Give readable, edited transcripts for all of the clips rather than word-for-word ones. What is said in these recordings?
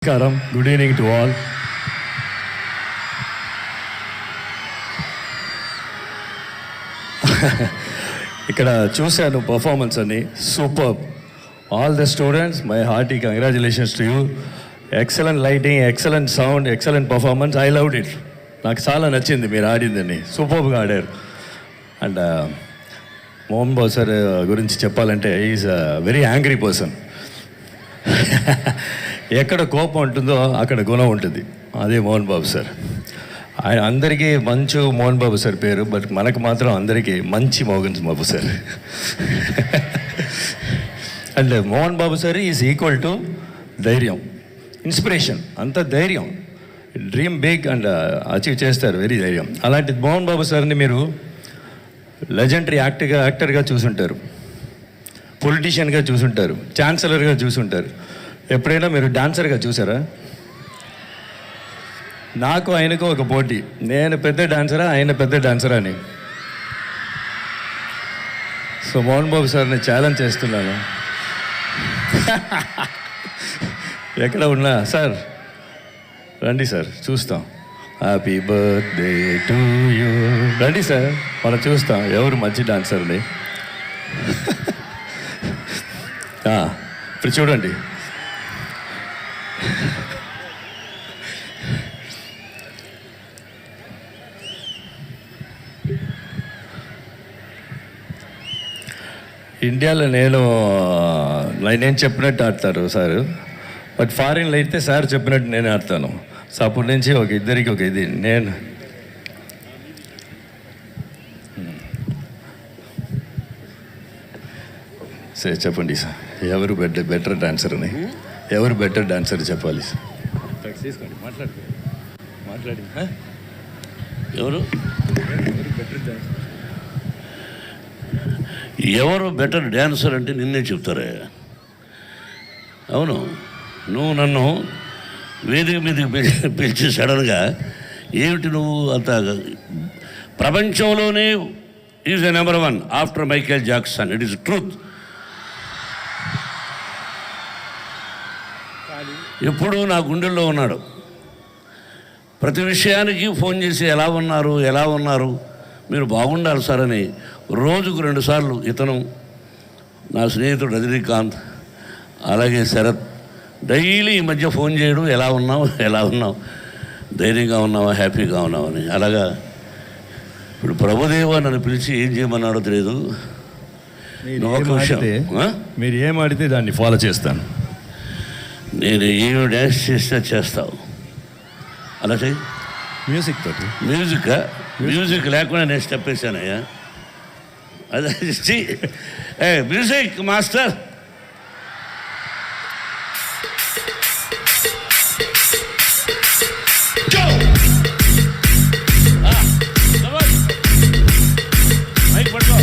Karam, good evening to all. ఇక్కడ చూశాను performance అని super. All the students my hearty congratulations to you. Excellent lighting, excellent sound, excellent performance. I loved it. నాకు చాలా నచ్చింది మీరు ఆడిందని. సూపర్గా ఆడారు. అండ్ మోహన్ బాబు సార్ గురించి చెప్పాలంటే is a very angry person. ఎక్కడ కోపం ఉంటుందో అక్కడ గుణం ఉంటుంది. అదే మోహన్ బాబు సార్. ఆయన అందరికీ మంచు మోహన్ బాబు సార్ పేరు, బట్ మనకు మాత్రం అందరికీ మంచి Mohan Babu sir. And Mohan Babu sir is equal to ధైర్యం, ఇన్స్పిరేషన్. అంత ధైర్యం, డ్రీమ్ బిగ్ అండ్ అచీవ్ చేస్తారు. వెరీ ధైర్యం. అలాంటి మోహన్ బాబు సార్ని మీరు లెజెండరీ యాక్టర్గా చూసుంటారు, పొలిటీషియన్గా చూసుంటారు, ఛాన్సలర్గా చూసుంటారు. ఎప్పుడైనా మీరు డాన్సర్గా చూసారా? నాకు ఆయనకు ఒక పోటీ. నేను పెద్ద డాన్సరా, ఆయన పెద్ద డాన్సరా అని. సో మోహన్ బాబు సార్ని ఛాలెంజ్ చేస్తున్నాను. ఎక్కడ ఉన్నా సార్ రండి సార్, చూస్తాం. Happy birthday to you. రండి సార్, మనం చూస్తాం ఎవరు మంచి డాన్సర్ని. ఇప్పుడు చూడండి. ఇండియాలో నేను చెప్పినట్టు ఆడతారు సార్, బట్ ఫారిన్లో అయితే సార్ చెప్పినట్టు నేను ఆడతాను. సో అప్పటి నుంచి ఇద్దరికి ఒక ఇది. నేను సార్ చెప్పండి సార్, ఎవరు బెటర్ డాన్సర్ అని, ఎవరు బెటర్ డాన్సర్ చెప్పాలి సార్. తీసుకోండి, మాట్లాడి ఎవరు బెటర్ డాన్సర్, ఎవరు బెటర్ డ్యాన్సర్ అంటే నిన్నే చెప్తారే. అవును, నువ్వు నన్ను వేదిక మీదకి పిలిచి సడన్గా ఏమిటి నువ్వు అంత ప్రపంచంలోనే is a number 1 after Michael Jackson. It is truth. ఎప్పుడూ నా గుండెల్లో ఉన్నాడు. ప్రతి విషయానికి ఫోన్ చేసి ఎలా ఉన్నారు మీరు బాగుండాలి సార్ అని రోజుకు 2 సార్లు ఇతను, నా స్నేహితుడు రజనీకాంత్, అలాగే శరత్ డైలీ ఈ మధ్య ఫోన్ చేయడం, ఎలా ఉన్నావు, ధైర్యంగా ఉన్నావా, హ్యాపీగా ఉన్నావని. అలాగా ఇప్పుడు ప్రభుదేవ నన్ను పిలిచి ఏం చేయమన్నాడో తెలియదు. మీరు ఏం ఆడితే దాన్ని ఫాలో చేస్తాను. నేను ఏమి డ్యాన్స్ చేస్తే చేస్తావు. అలా చెయ్యి. మ్యూజిక్ తోటి. మ్యూజిక్ లేకుండా నేను స్టెప్ వేసానయ్యా. అదే మ్యూజిక్ మాస్టర్. మైక్ పట్టుకో.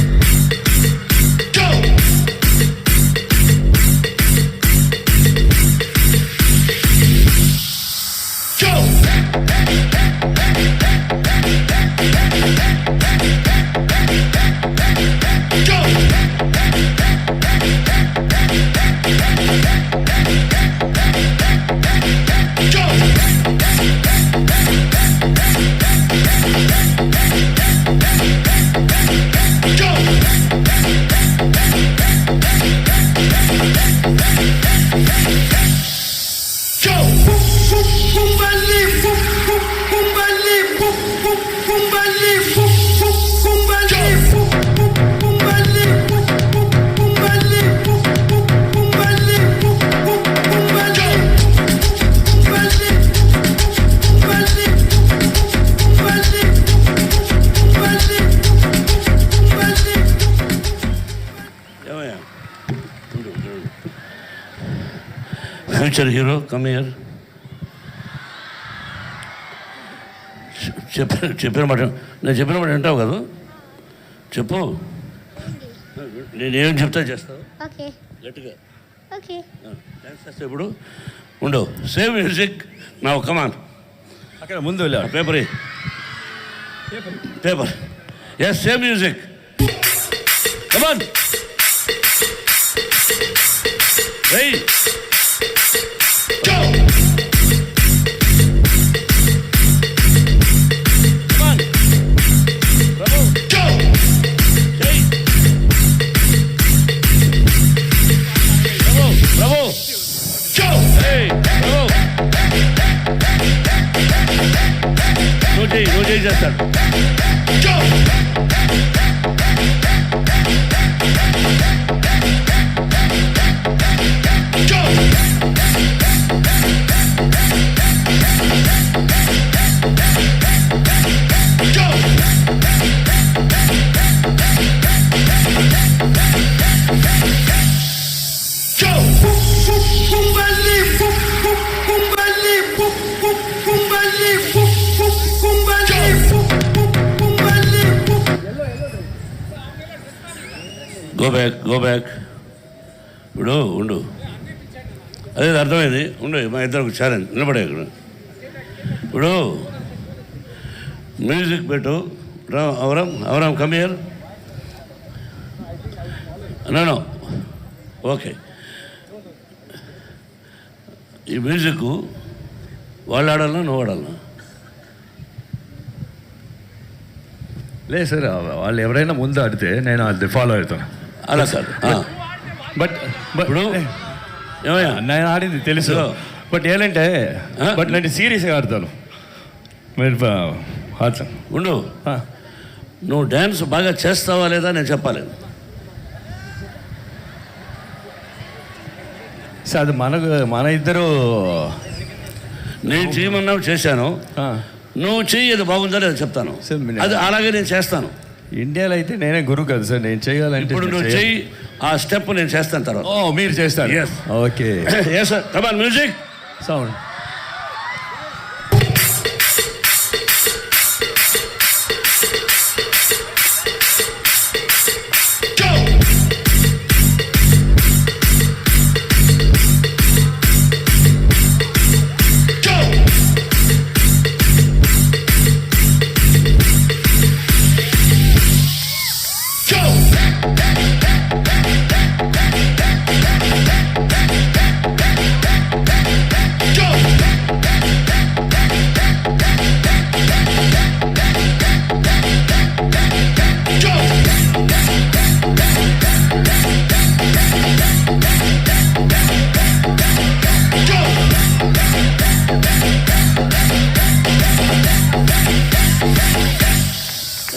Future hero come here. చెప్పిన మాట వింటావు కదా? చెప్పు. నేనేం చెప్తా చేస్తావు గట్టిగా. డాన్స్ చేస్తే ఇప్పుడు ఉండవు. సేవ్ మ్యూజిక్ నా కమాన్. అక్కడ ముందు వెళ్ళా paper. Yes, save music. Come on. Hey! Go! Go back. ఇప్పుడు ఉండు, అదే అర్థమైంది. ఉండు, మా ఇద్దరికి ఛాలెంజ్. నిలబడే ఇక్కడ. ఇప్పుడు మ్యూజిక్ పెట్టు. అవరామ్ కమ్ హియర్. No okay. ఈ మ్యూజిక్ వాళ్ళు ఆడాలన్నా నువ్వు ఆడాలన్నా? లేదు సార్, వాళ్ళు ఎవరైనా ముందు ఆడితే నేను అది ఫాలో అవుతాను. అలా సార్. బట్ ఇప్పుడు ఏమయ్యా, నేను ఆడింది తెలుసు. బట్ ఏంటంటే బట్ నేను సీరియస్గా ఆడతాను. మీరు ఆడతాను. ఉండు, నువ్వు డ్యాన్స్ బాగా చేస్తావా లేదా నేను చెప్పాలి. సార్ అది మన ఇద్దరు నేను చేయమన్నావు, చేశాను. నువ్వు చెయ్యి, అది బాగుందా లేదా చెప్తాను. అది అలాగే నేను చేస్తాను. ఇండియాలో అయితే నేనే గురువు కదా సార్, నేను చేయాలంటే. ఇప్పుడు నువ్వు చెయ్యి, ఆ స్టెప్ నేను చేస్తాను తర్వాత. మీరు చేస్తారు? Yes. Okay. Yes sir. Come on, music sound.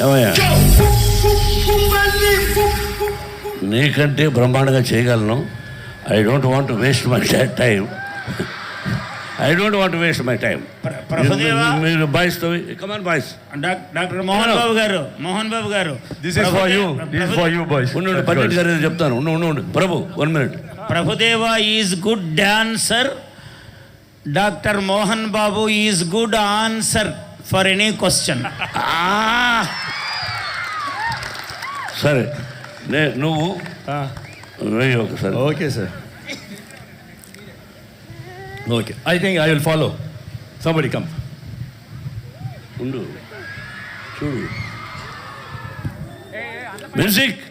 ఏమయ్యా, నీకంటే బ్రహ్మాండంగా చేయగలను. I don't want waste my time. మీరు బాయ్స్ తో come on boys. Doctor Mohan Babu గారు this is for you boys. ఉండు, పండిట్ గారు ఏదో చెప్తాను. ఉండు Prabhu, 1 minute. Prabhudeva is good dancer. Doctor Mohan Babu is good answer for any question. సరే, నువ్వు వెయ్యి ఒకసారి. Okay sir. Okay, I think I will follow. Somebody come. ఉండు, చూడు మ్యూజిక్.